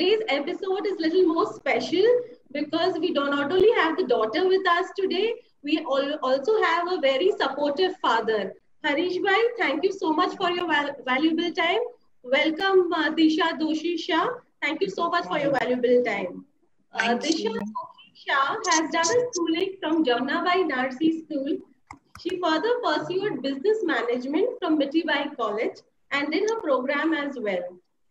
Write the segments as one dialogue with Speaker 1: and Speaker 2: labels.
Speaker 1: today's episode is a little more special because we do not only have the daughter with us today, we also have a very supportive father. Harish Bhai, thank you so much for your valuable time. Welcome, Disha Doshi Shah. Thank you so much for your valuable time.
Speaker 2: Thank
Speaker 1: Disha
Speaker 2: you.
Speaker 1: Doshi Shah has done her schooling from Jamnabai Narsi School. She further pursued business management from Mitibai College and did her program as well.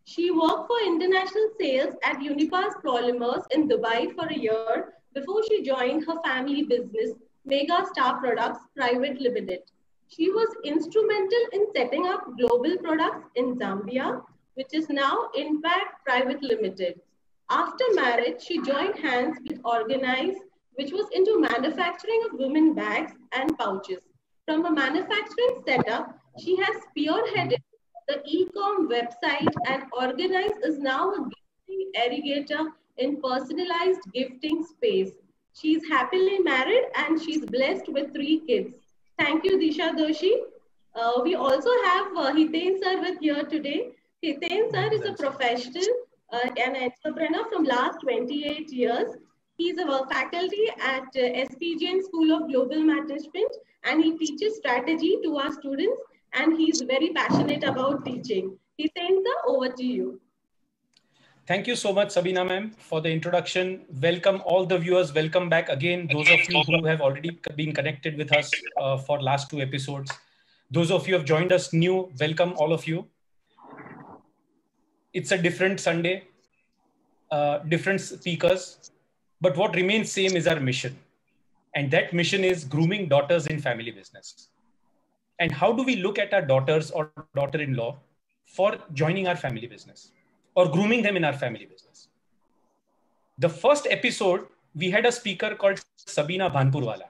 Speaker 1: She worked for international sales at Unipass Polymers in Dubai for a year before she joined her family business, Mega Star Products Private Limited. She was instrumental in setting up global products in Zambia, which is now Impact Private Limited. After marriage, she joined hands with Organize, which was into manufacturing of women bags and pouches. From a manufacturing setup, she has spearheaded the e-com website and Organize is now a gifting aggregator in personalized gifting space. She's happily married and she's blessed with 3 kids. Thank you, Disha Doshi. We also have Hiten sir with here today. Hiten sir is a professional, an entrepreneur from last 28 years. He's a faculty at SPGN School of Global Management and he teaches strategy to our students and he's very passionate about teaching. Hiten sir, over to you.
Speaker 3: Thank you so much, Sabina ma'am, for the introduction. Welcome all the viewers. Welcome back again. Those of you who have already been connected with us for last 2 episodes. Those of you who have joined us new, welcome all of you. It's a different Sunday, different speakers, but what remains same is our mission. And that mission is grooming daughters in family business. And how do we look at our daughters or daughter-in-law for joining our family business or grooming them in our family business? The first episode, we had a speaker called Sabina Bhanpurwala.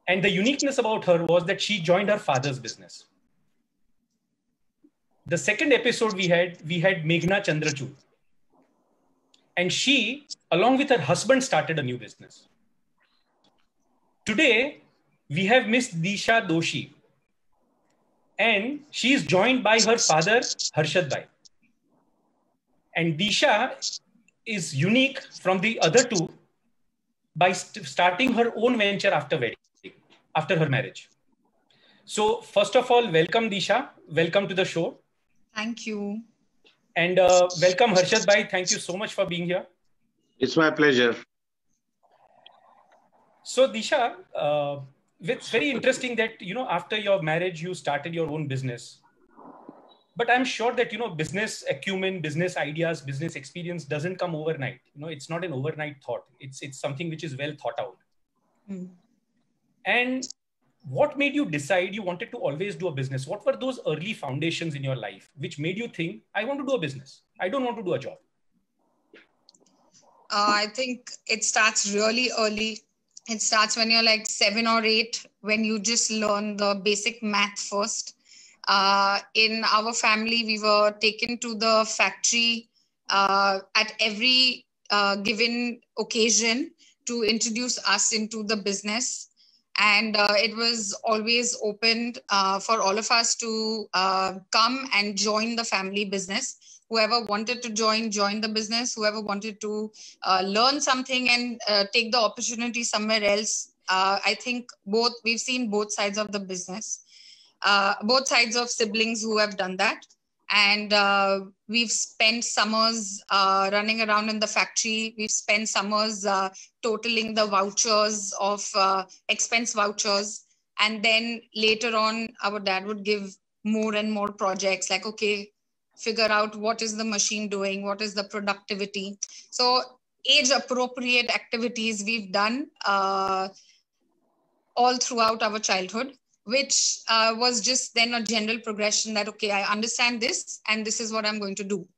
Speaker 3: And the uniqueness about her was that she joined her father's business. The second episode we had Meghna Chandrachud. And she, along with her husband, started a new business. Today, we have Miss Disha Doshi. And she is joined by her father, Harshad Bhai. And Disha is unique from the other two by starting her own venture after wedding, after her marriage. So first of all, welcome Disha. Welcome to the show.
Speaker 2: Thank you.
Speaker 3: And welcome Harshad Bhai. Thank you so much for being here.
Speaker 4: It's my pleasure.
Speaker 3: So Disha, it's very interesting that, after your marriage, you started your own business. But I'm sure that, business acumen, business ideas, business experience doesn't come overnight. It's not an overnight thought. It's something which is well thought out.
Speaker 2: Mm.
Speaker 3: And what made you decide you wanted to always do a business? What were those early foundations in your life which made you think, I want to do a business. I don't want to do a job.
Speaker 2: I think it starts really early. It starts when you're like 7 or 8, when you just learn the basic math first. In our family, we were taken to the factory at every given occasion to introduce us into the business. And it was always opened for all of us to come and join the family business. Whoever wanted to join the business. Whoever wanted to learn something and take the opportunity somewhere else. I think we've seen both sides of the business, both sides of siblings who have done that. And we've spent summers running around in the factory. We've spent summers totaling the vouchers of expense vouchers. And then later on, our dad would give more and more projects like, okay, figure out what is the machine doing, what is the productivity. So age appropriate activities we've done all throughout our childhood, which was just then a general progression that, okay, I understand this and this is what I'm going to do.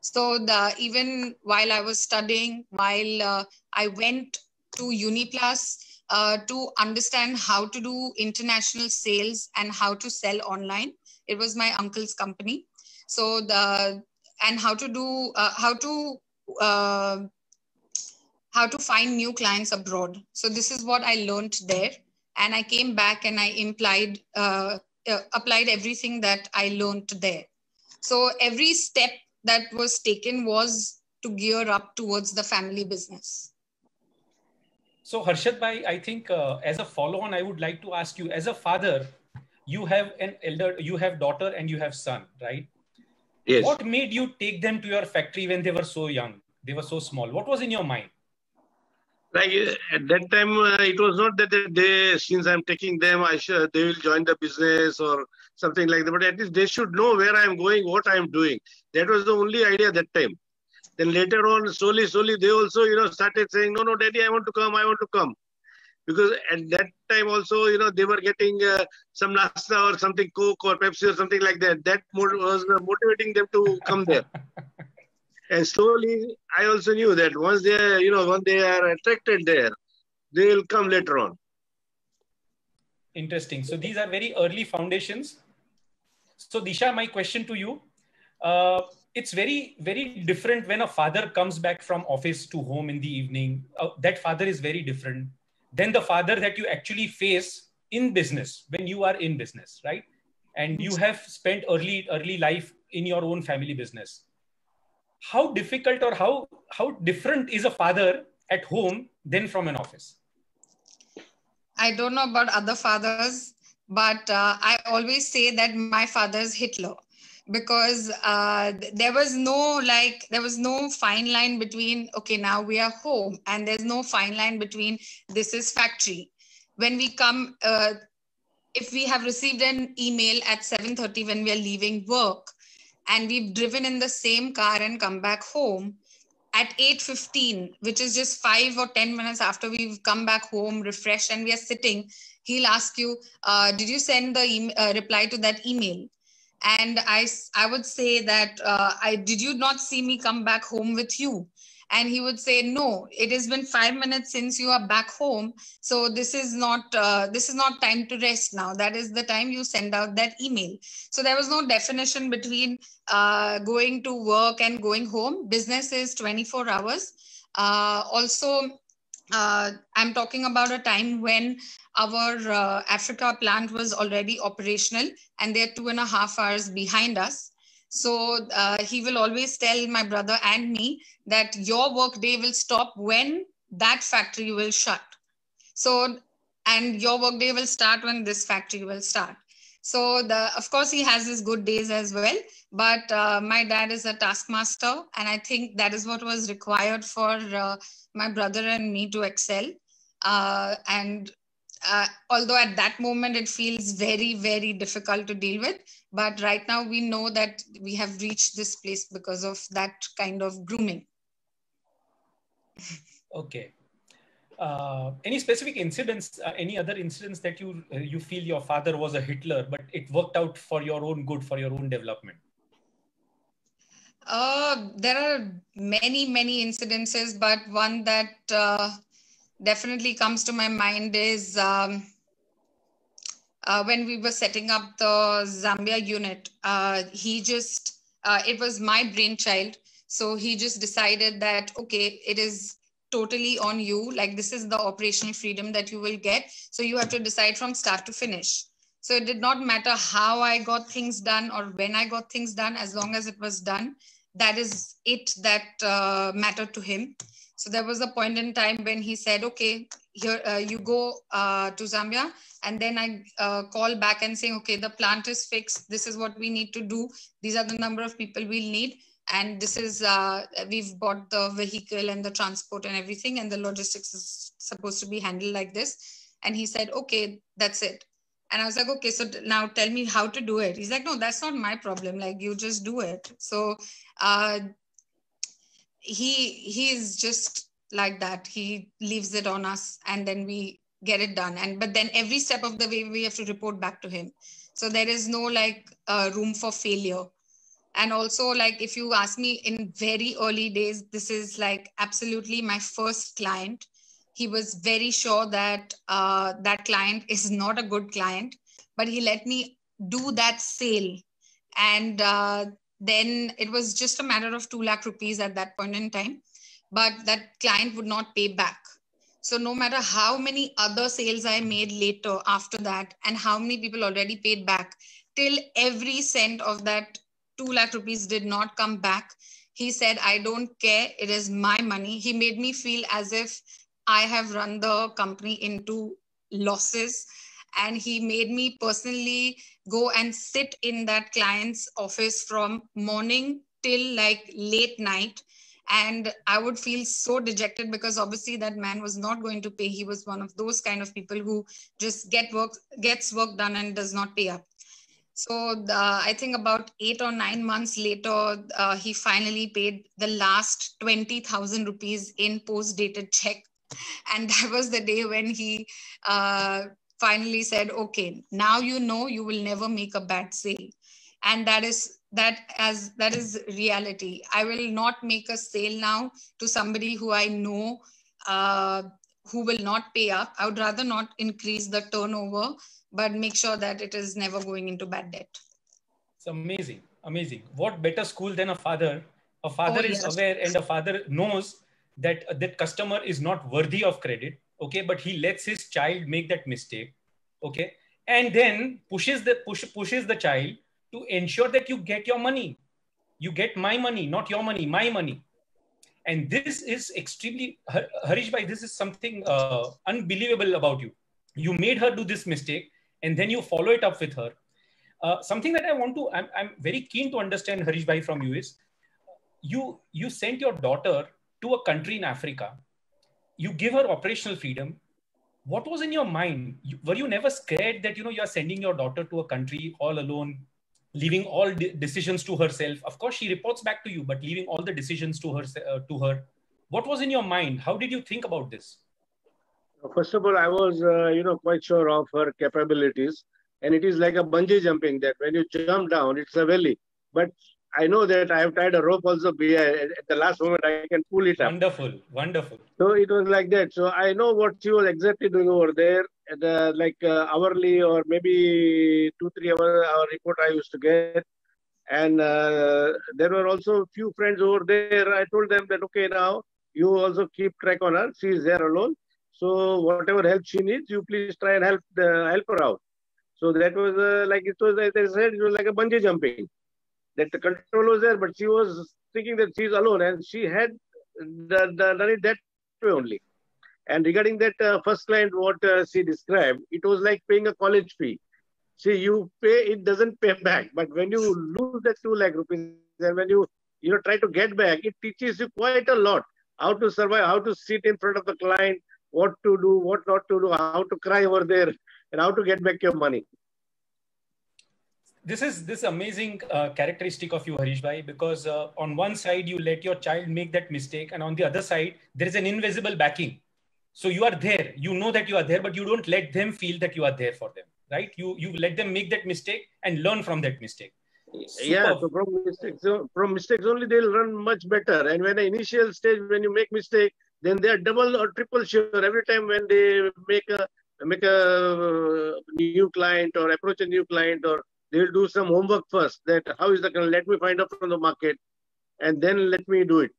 Speaker 2: So even while I was studying, while I went to Uniplus to understand how to do international sales and how to sell online. It was my uncle's company. So and how to find new clients abroad. So this is what I learned there. And I came back and I applied everything that I learned there. So every step that was taken was to gear up towards the family business.
Speaker 3: So Harshad bhai, I think as a follow-on, I would like to ask you, as a father, you have you have daughter and you have son, right?
Speaker 4: Yes.
Speaker 3: What made you take them to your factory when they were so young? They were so small. What was in your mind?
Speaker 4: Like at that time, it was not that they, since I'm taking them, they will join the business or something like that. But at least they should know where I'm going, what I'm doing. That was the only idea that time. Then later on, slowly, they also, started saying, no, daddy, I want to come. Because at that time also, they were getting some nasta or something, Coke or Pepsi or something like that. That was motivating them to come there. And slowly, I also knew that once when they are attracted there, they will come later on.
Speaker 3: Interesting. So these are very early foundations. So Disha, my question to you, it's very, very different when a father comes back from office to home in the evening. That father is very different than the father that you actually face in business when you are in business, right? And you have spent early life in your own family business. How difficult or how different is a father at home than from an office?
Speaker 2: I don't know about other fathers, but I always say that my father is Hitler, because there was no fine line between, okay, now we are home, and there's no fine line between this is factory. When we come, if we have received an email at 7:30 when we are leaving work, and we've driven in the same car and come back home, at 8:15, which is just 5 or 10 minutes after we've come back home, refreshed, and we are sitting, he'll ask you, did you send the reply to that email? And I would say that, did you not see me come back home with you? And he would say, no, it has been 5 minutes since you are back home. So this is not time to rest now. That is the time you send out that email. So there was no definition between going to work and going home. Business is 24 hours. I'm talking about a time when our Africa plant was already operational, and they're 2.5 hours behind us. So he will always tell my brother and me that your work day will stop when that factory will shut. So, and your work day will start when this factory will start. So of course, he has his good days as well. But my dad is a taskmaster, and I think that is what was required for my brother and me to excel. Although at that moment it feels very, very difficult to deal with, but right now we know that we have reached this place because of that kind of grooming.
Speaker 3: Okay. Any specific incidents, any other incidents that you feel your father was a Hitler, but it worked out for your own good, for your own development?
Speaker 2: There are many, many incidences, but one that definitely comes to my mind is when we were setting up the Zambia unit. It was my brainchild. So he just decided that, okay, it is totally on you. Like, this is the operational freedom that you will get. So you have to decide from start to finish. So it did not matter how I got things done or when I got things done, as long as it was done. That is it that mattered to him. So there was a point in time when he said, okay, here you go to Zambia. And then I call back and say, okay, the plant is fixed. This is what we need to do. These are the number of people we'll need. And this is, we've bought the vehicle and the transport and everything. And the logistics is supposed to be handled like this. And he said, okay, that's it. And I was like, okay, so now tell me how to do it. He's like, no, that's not my problem. Like, you just do it. So he is just like that. He leaves it on us, and then we get it done. But then every step of the way, we have to report back to him. So there is no like room for failure. And also, like, if you ask me, in very early days, this is like absolutely my first client. He was very sure that that client is not a good client, but he let me do that sale. And then it was just a matter of 2 lakh rupees at that point in time, but that client would not pay back. So no matter how many other sales I made later after that, and how many people already paid back, till every cent of that 2 lakh rupees did not come back, He said, I don't care. It is my money. He made me feel as if I have run the company into losses. And he made me personally go and sit in that client's office from morning till like late night. And I would feel so dejected because obviously that man was not going to pay. He was one of those kind of people who just gets work done and does not pay up. So I think about 8 or 9 months later, he finally paid the last 20,000 rupees in post-dated check. And that was the day when he finally said, okay, now you know you will never make a bad sale. And that is reality. I will not make a sale now to somebody who I know who will not pay up. I would rather not increase the turnover, but make sure that it is never going into bad debt.
Speaker 3: It's amazing. Amazing. What better school than a father? A father is
Speaker 2: yes.
Speaker 3: aware, and a father knows that that customer is not worthy of credit. Okay. But he lets his child make that mistake. Okay. And then pushes the child to ensure that you get your money. You get my money, not your money, my money. And this is extremely, Harish bhai, this is something unbelievable about you. You made her do this mistake, and then you follow it up with her. Something that I'm very keen to understand, Harish bhai, from you is, you sent your daughter to a country in Africa. You give her operational freedom. What was in your mind? Were you never scared that, you are sending your daughter to a country all alone, leaving all decisions to herself? Of course, she reports back to you, but leaving all the decisions to her. What was in your mind? How did you think about this?
Speaker 4: First of all, I was, quite sure of her capabilities. And it is like a bungee jumping, that when you jump down, it's a valley. But I know that I have tied a rope also behind. At the last moment, I can pull it up.
Speaker 3: Wonderful, wonderful.
Speaker 4: So it was like that. So I know what she was exactly doing over there. Hourly or maybe 2-3 hour report I used to get. And there were also a few friends over there. I told them that, okay, now you also keep track on her. She is there alone. So whatever help she needs, you please try and help her out. So that was as I said, it was like a bungee jumping. That the control was there, but she was thinking that she's alone, and she had done it that way only. And regarding that first client, what she described, it was like paying a college fee. See, you pay, it doesn't pay back. But when you lose that 2 lakh rupees, and when you try to get back, it teaches you quite a lot. How to survive, how to sit in front of the client, what to do, what not to do, how to cry over there, and how to get back your money.
Speaker 3: This is this amazing characteristic of you, Harish bhai, because on one side, you let your child make that mistake, and on the other side, there is an invisible backing. So you are there, you know that you are there, but you don't let them feel that you are there for them, right? You let them make that mistake and learn from that mistake.
Speaker 4: Superb. Yeah, so from mistakes only they'll run much better. And when the initial stage, when you make mistake, then they are double or triple sure every time when they make a new client or approach a new client, or they'll do some homework first, that how is the client, let me find out from the market, and then let me do it.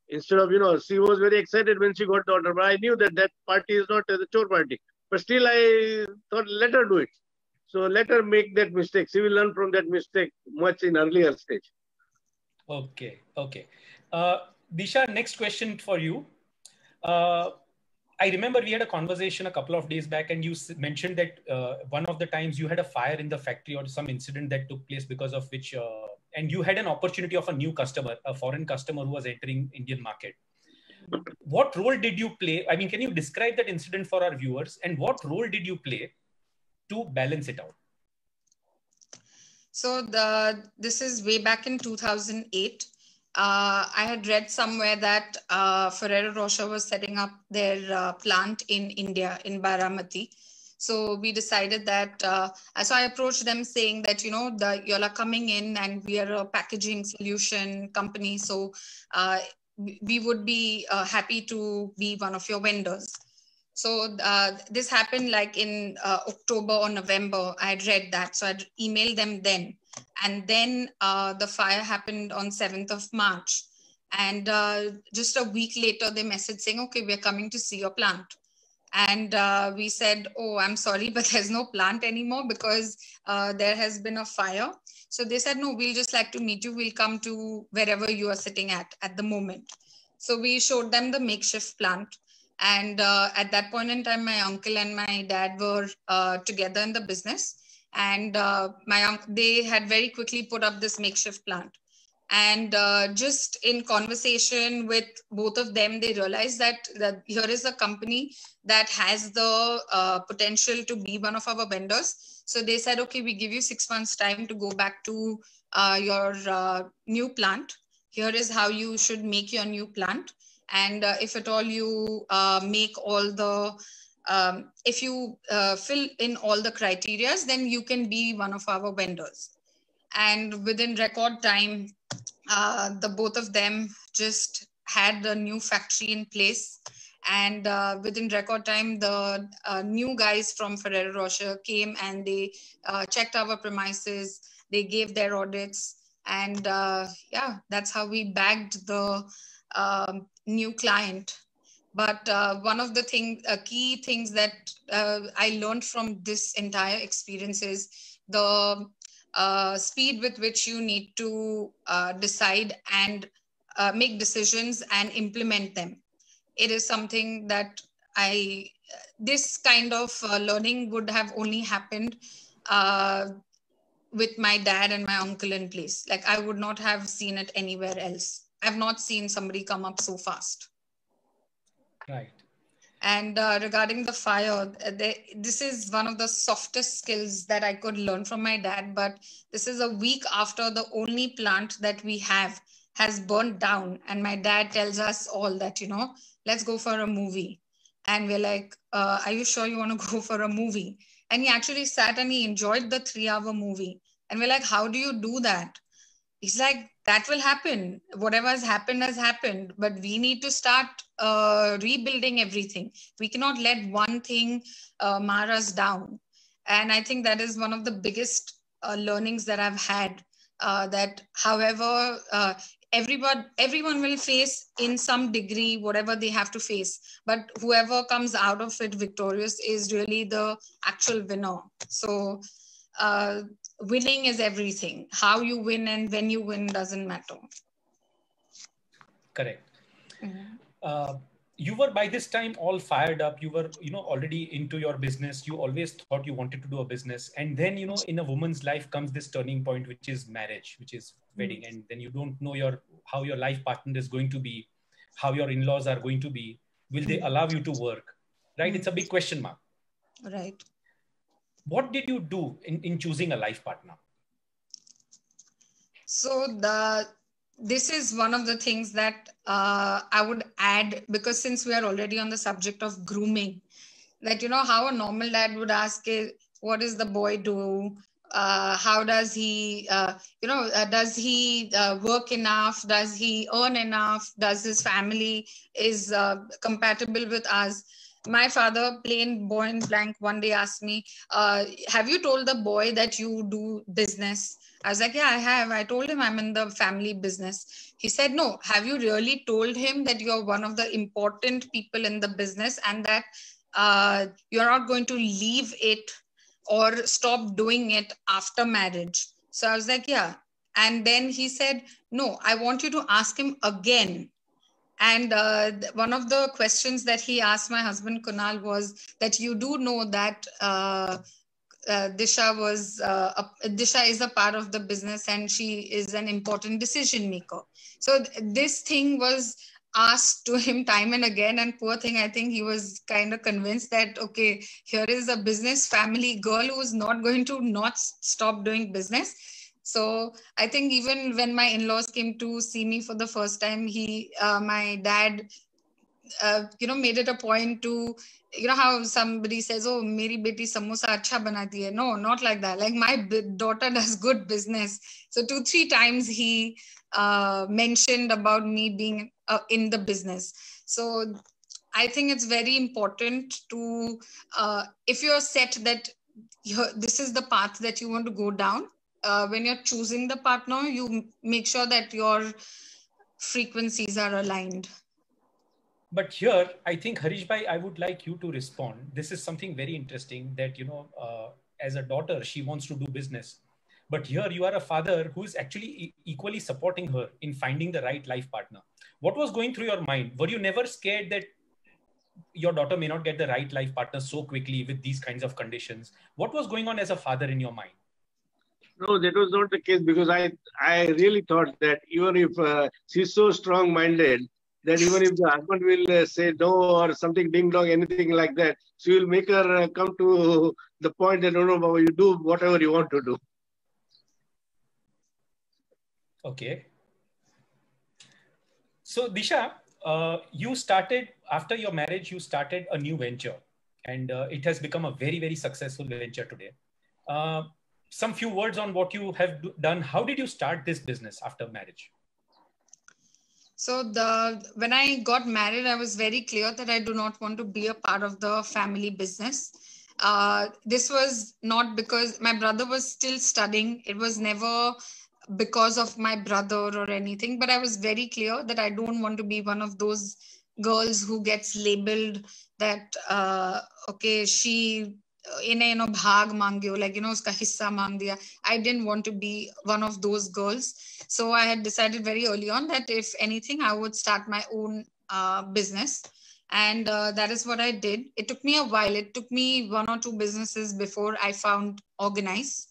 Speaker 4: Instead of, she was very excited when she got the order, but I knew that party is not the chore party. But still I thought, let her do it. So let her make that mistake. She will learn from that mistake much in earlier stage.
Speaker 3: Okay. Disha, next question for you. I remember we had a conversation a couple of days back, and you mentioned that one of the times you had a fire in the factory or some incident that took place because of which, and you had an opportunity of a new customer, a foreign customer who was entering Indian market. What role did you play? I mean, can you describe that incident for our viewers, and what role did you play to balance it out?
Speaker 2: So this is way back in 2008. I had read somewhere that Ferrero Rocher was setting up their plant in India, in Baramati. So we decided that, so I approached them saying that, y'all are coming in and we are a packaging solution company. So we would be happy to be one of your vendors. So this happened like in October or November. I had read that. So I'd emailed them then. And then the fire happened on 7th of March. And just a week later, they messaged saying, okay, we're coming to see your plant. And we said, oh, I'm sorry, but there's no plant anymore because there has been a fire. So they said, no, we'll just like to meet you. We'll come to wherever you are sitting at the moment. So we showed them the makeshift plant. And at that point in time, my uncle and my dad were together in the business. And they had very quickly put up this makeshift plant. And just in conversation with both of them, they realized that here is a company that has the potential to be one of our vendors. So they said, okay, we give you 6 months time to go back to your new plant. Here is how you should make your new plant. And if at all you make all the, if you fill in all the criterias, then you can be one of our vendors. And within record time, the both of them just had a new factory in place. And within record time, the new guys from Ferrero Rocher came and they checked our premises. They gave their audits. And yeah, that's how we bagged the new client. But one of the key things that I learned from this entire experience is the speed with which you need to decide and make decisions and implement them. It is something that this kind of learning would have only happened with my dad and my uncle in place. Like I would not have seen it anywhere else. I've not seen somebody come up so fast.
Speaker 3: Right.
Speaker 2: And regarding the fire, this is one of the softest skills that I could learn from my dad. But this is a week after the only plant that we have has burnt down. And my dad tells us all that, you know, let's go for a movie. And we're like, are you sure you want to go for a movie? And he actually sat and he enjoyed the 3-hour movie. And we're like, how do you do that? He's like, that will happen. Whatever has happened. But we need to start rebuilding everything. We cannot let one thing mar us down. And I think that is one of the biggest learnings that I've had, that however, everyone will face in some degree whatever they have to face. But whoever comes out of it victorious is really the actual winner. So winning is everything. How you win and when you win doesn't matter.
Speaker 3: Correct. You were by this time all fired up. You were, already into your business. You always thought you wanted to do a business. And then, in a woman's life comes this turning point, which is marriage, which is wedding. And then you don't know how your life partner is going to be, how your in-laws are going to be. Will they allow you to work? Right? It's a big question mark.
Speaker 2: Right.
Speaker 3: What did you do in choosing a life partner?
Speaker 2: So this is one of the things that I would add, because since we are already on the subject of grooming, that, how a normal dad would ask, what does the boy do? How does he, does he work enough? Does he earn enough? Does his family is compatible with us? My father, plain point blank, one day asked me, have you told the boy that you do business? I was like, yeah, I have. I told him I'm in the family business. He said, no. Have you really told him that you're one of the important people in the business and that you're not going to leave it or stop doing it after marriage? So I was like, yeah. And then he said, no, I want you to ask him again. And one of the questions that he asked my husband, Kunal, was that you do know that Disha is a part of the business and she is an important decision maker. So this thing was asked to him time and again, and poor thing, I think he was kind of convinced that, okay, here is a business family girl who is not going to not stop doing business. So I think even when my in-laws came to see me for the first time, my dad, made it a point to, how somebody says, oh, meri beti samosa acha banati hai. No, not like that. Like my daughter does good business. So 2-3 times he mentioned about me being in the business. So I think it's very important to, if you're set that this is the path that you want to go down, when you're choosing the partner, you make sure that your frequencies are aligned.
Speaker 3: But here, I think Harish Bhai, I would like you to respond. This is something very interesting that, as a daughter, she wants to do business. But here you are a father who is actually equally supporting her in finding the right life partner. What was going through your mind? Were you never scared that your daughter may not get the right life partner so quickly with these kinds of conditions? What was going on as a father in your mind?
Speaker 4: No, that was not the case, because I really thought that even if she's so strong-minded, that even if the husband will say no or something ding dong, anything like that, she will make her come to the point that, no, Baba, you do whatever you want to do.
Speaker 3: Okay. So Disha, you started, after your marriage, you started a new venture, and it has become a very, very successful venture today. Some few words on what you have done. How did you start this business after marriage?
Speaker 2: So when I got married, I was very clear that I do not want to be a part of the family business. This was not because my brother was still studying. It was never because of my brother or anything, but I was very clear that I don't want to be one of those girls who gets labeled that, okay, she bhag mangyo, like, uska hissa mang diya. I didn't want to be one of those girls. So I had decided very early on that if anything, I would start my own business. And that is what I did. It took me a while. It took me 1 or 2 businesses before I found Organize.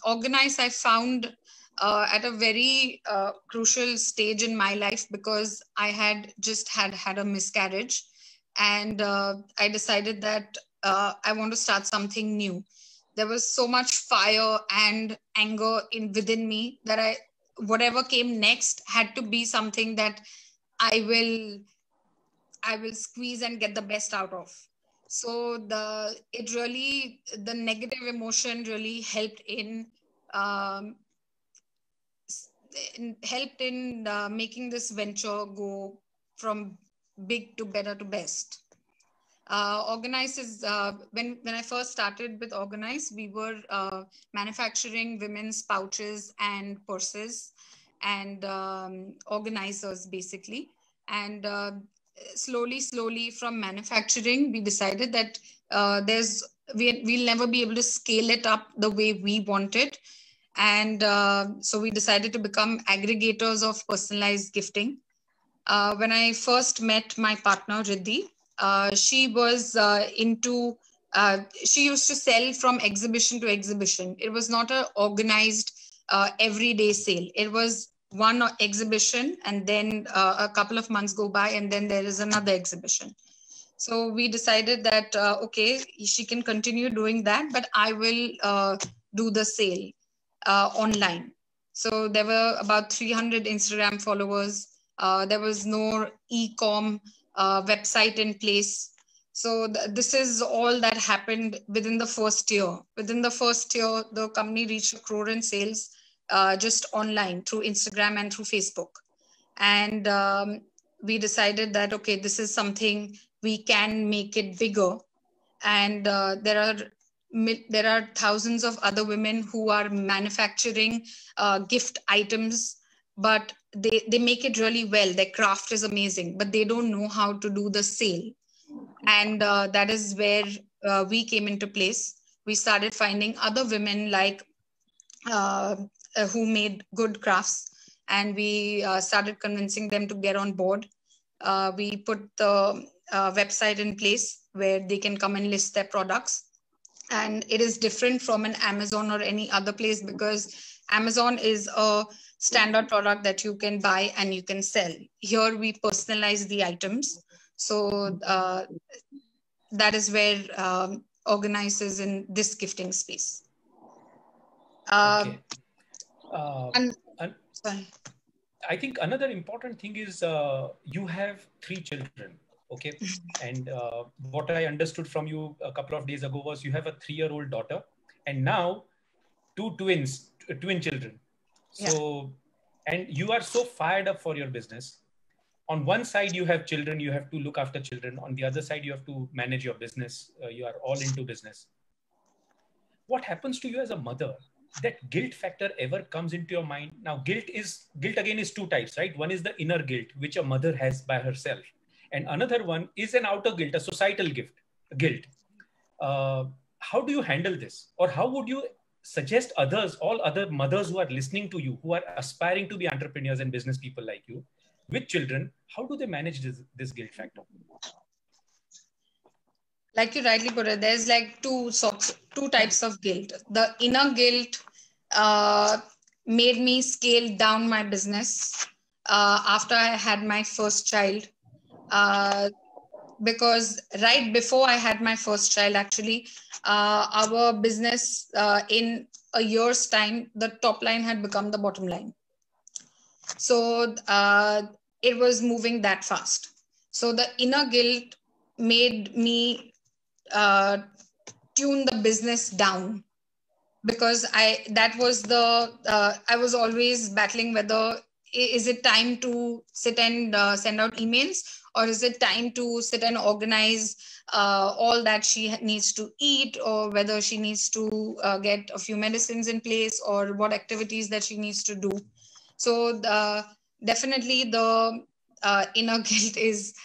Speaker 2: Organize, I found at a very crucial stage in my life, because I had just had a miscarriage. And I decided that I want to start something new. There was so much fire and anger within me that whatever came next had to be something that I will squeeze and get the best out of. So the negative emotion really helped in making this venture go from big to better to best. Organize is when I first started with Organize, we were manufacturing women's pouches and purses and organizers basically. And slowly from manufacturing, we decided that we'll never be able to scale it up the way we wanted. And so we decided to become aggregators of personalized gifting. When I first met my partner, Riddhi, she was she used to sell from exhibition to exhibition. It was not an organized everyday sale. It was one exhibition, and then a couple of months go by, and then there is another exhibition. So we decided that, okay, she can continue doing that, but I will do the sale online. So there were about 300 Instagram followers. There was no e-com website in place. So this is all that happened within the first year. Within the first year, the company reached 1 crore in sales just online through Instagram and through Facebook. And we decided that, okay, this is something we can make it bigger. And there are thousands of other women who are manufacturing gift items, but they make it really well. Their craft is amazing, but they don't know how to do the sale. And that is where we came into place. We started finding other women like who made good crafts, and we started convincing them to get on board. We put the website in place where they can come and list their products. And it is different from an Amazon or any other place, because Amazon is a standard product that you can buy and you can sell. Here we personalize the items. So that is where Organize is in this gifting space.
Speaker 3: Okay.
Speaker 2: Sorry.
Speaker 3: I think another important thing is you have 3 children. Okay. And what I understood from you a couple of days ago was you have a 3-year-old daughter, and now 2 twin children. So, yeah. And you are so fired up for your business. On one side, you have children, you have to look after children. On the other side, you have to manage your business. You are all into business. What happens to you as a mother? That guilt factor ever comes into your mind? Now, guilt again is 2 types, right? One is the inner guilt, which a mother has by herself. And another one is an outer guilt, a societal guilt. How do you handle this? Or how would you suggest others, all other mothers who are listening to you, who are aspiring to be entrepreneurs and business people like you, with children, how do they manage this guilt factor?
Speaker 2: Like you rightly put it, there's like two types of guilt. The inner guilt made me scale down my business after I had my first child. Because right before I had my first child, actually, our business in a year's time, the top line had become the bottom line. So it was moving that fast. So the inner guilt made me tune the business down, because I was always battling whether is it time to sit and send out emails, or is it time to sit and organize all that she needs to eat, or whether she needs to get a few medicines in place, or what activities that she needs to do. So definitely the inner guilt is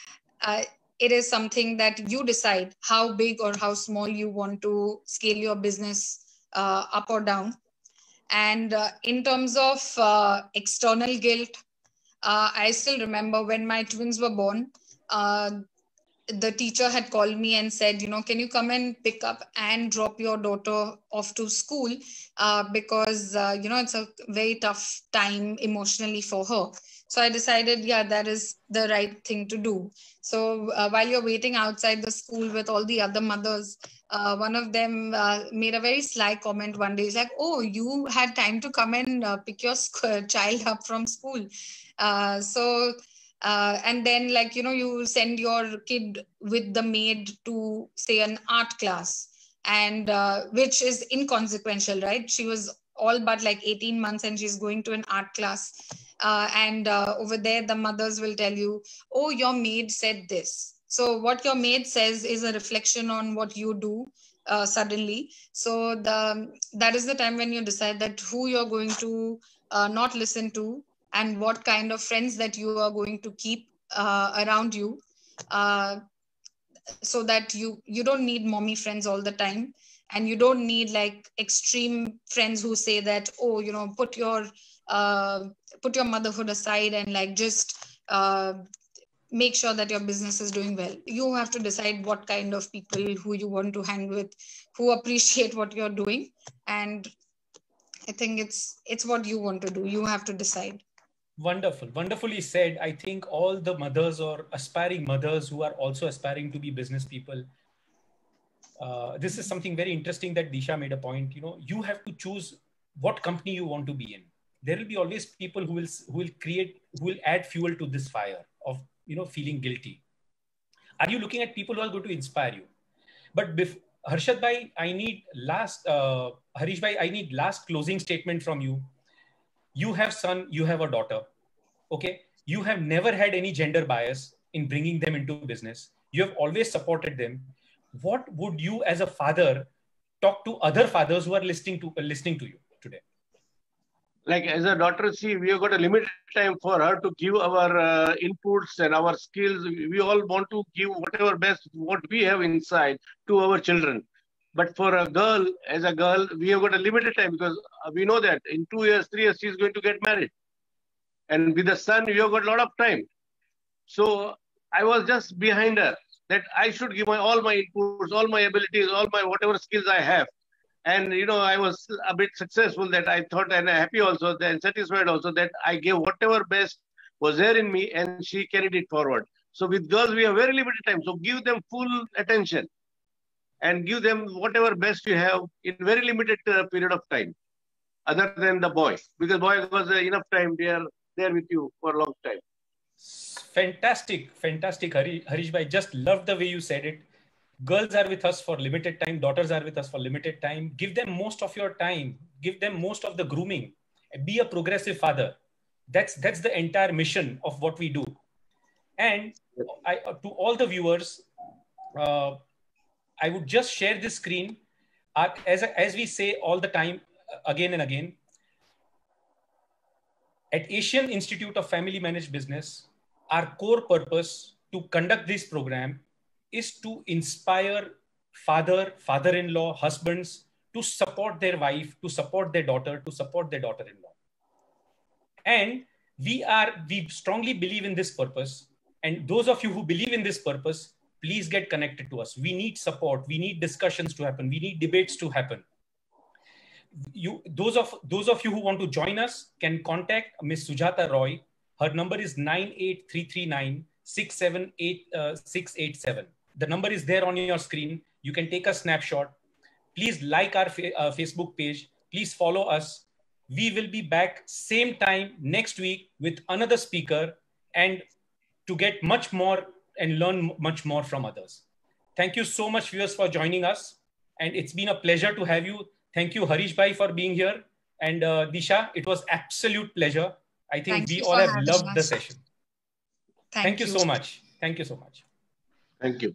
Speaker 2: it is something that you decide how big or how small you want to scale your business up or down. And in terms of external guilt, I still remember when my twins were born, the teacher had called me and said, can you come and pick up and drop your daughter off to school? Because, it's a very tough time emotionally for her. So I decided, that is the right thing to do. So while you're waiting outside the school with all the other mothers, one of them made a very sly comment one day. He's like, oh, you had time to come and pick your child up from school. And then you send your kid with the maid to say an art class, and which is inconsequential, right? She was all but like 18 months and she's going to an art class. And over there, the mothers will tell you, oh, your maid said this. So what your maid says is a reflection on what you do suddenly. So that is the time when you decide that who you're going to not listen to, and what kind of friends that you are going to keep around you, so that you don't need mommy friends all the time, and you don't need like extreme friends who say that, oh, put your motherhood aside and like just make sure that your business is doing well. You have to decide what kind of people who you want to hang with, who appreciate what you're doing. And I think it's what you want to do. You have to decide.
Speaker 3: Wonderful. Wonderfully said. I think all the mothers or aspiring mothers who are also aspiring to be business people, this is something very interesting that Disha made a point. You have to choose what company you want to be in. There will be always people who will add fuel to this fire of, feeling guilty. Are you looking at people who are going to inspire you? But Harshad bhai, Harish bhai, I need last closing statement from you. You have son, you have a daughter. Okay. You have never had any gender bias in bringing them into business. You have always supported them. What would you as a father talk to other fathers who are listening to you today?
Speaker 4: Like as a daughter, see, we have got a limited time for her to give our inputs and our skills. We all want to give whatever best what we have inside to our children. But for a girl, as a girl, we have got a limited time, because we know that in 2 years, 3 years, she's going to get married. And with the son, we have got a lot of time. So I was just behind her, that I should give all my inputs, all my abilities, all my whatever skills I have. And, I was a bit successful, that I thought, and happy also, and satisfied also, that I gave whatever best was there in me, and she carried it forward. So with girls, we have very limited time. So give them full attention and give them whatever best you have in very limited period of time, other than the boy. Because boy was enough time, they are there with you for a long time.
Speaker 3: Fantastic, Harish bhai. Just loved the way you said it. Girls are with us for limited time. Daughters are with us for limited time. Give them most of your time. Give them most of the grooming. Be a progressive father. That's the entire mission of what we do. And to all the viewers, I would just share this screen. As we say all the time, again and again, at Asian Institute of Family Managed Business, our core purpose to conduct this program is to inspire father-in-law, husbands to support their wife, to support their daughter, to support their daughter-in-law. And we strongly believe in this purpose. And those of you who believe in this purpose, please get connected to us. We need support. We need discussions to happen. We need debates to happen. Those of you who want to join us can contact Ms. Sujata Roy. Her number is 98339-678-687. The number is there on your screen. You can take a snapshot. Please like our Facebook page. Please follow us. We will be back same time next week with another speaker and to get much more and learn much more from others. Thank you so much, viewers, for joining us. And it's been a pleasure to have you. Thank you, Harish Bhai, for being here. And Disha, it was absolute pleasure. I think we all have loved the session. Thank you so much. Thank you so much.
Speaker 4: Thank you.